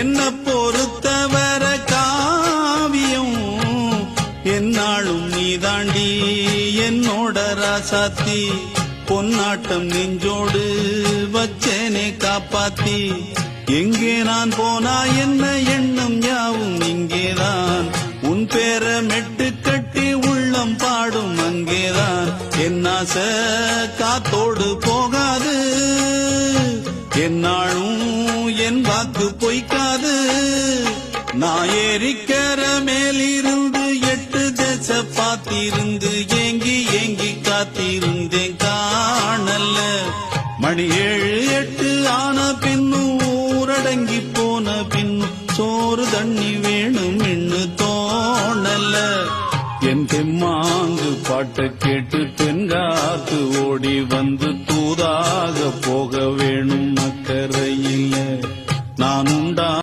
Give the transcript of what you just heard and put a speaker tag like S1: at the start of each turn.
S1: என்ன பொறுத்தவர காவியம் என்னாலும் நீதாண்டி என்னோட ராசாத்தி பொன்னாட்டம் நெஞ்சோடு வச்சேனே காப்பாத்தி எங்கே நான் போனா என்ன எண்ணம் யாவும் இங்கேதான் உன் பேர மெட்டு கட்டி உள்ளம் பாடும் அங்கேதான் என்னாச காத்தோடு போகாது என்னாலும் என் வாக்கு பொய்க்காது நான் ஏறிக்கர மேலிருந்து 8 தேச பாத்திருந்து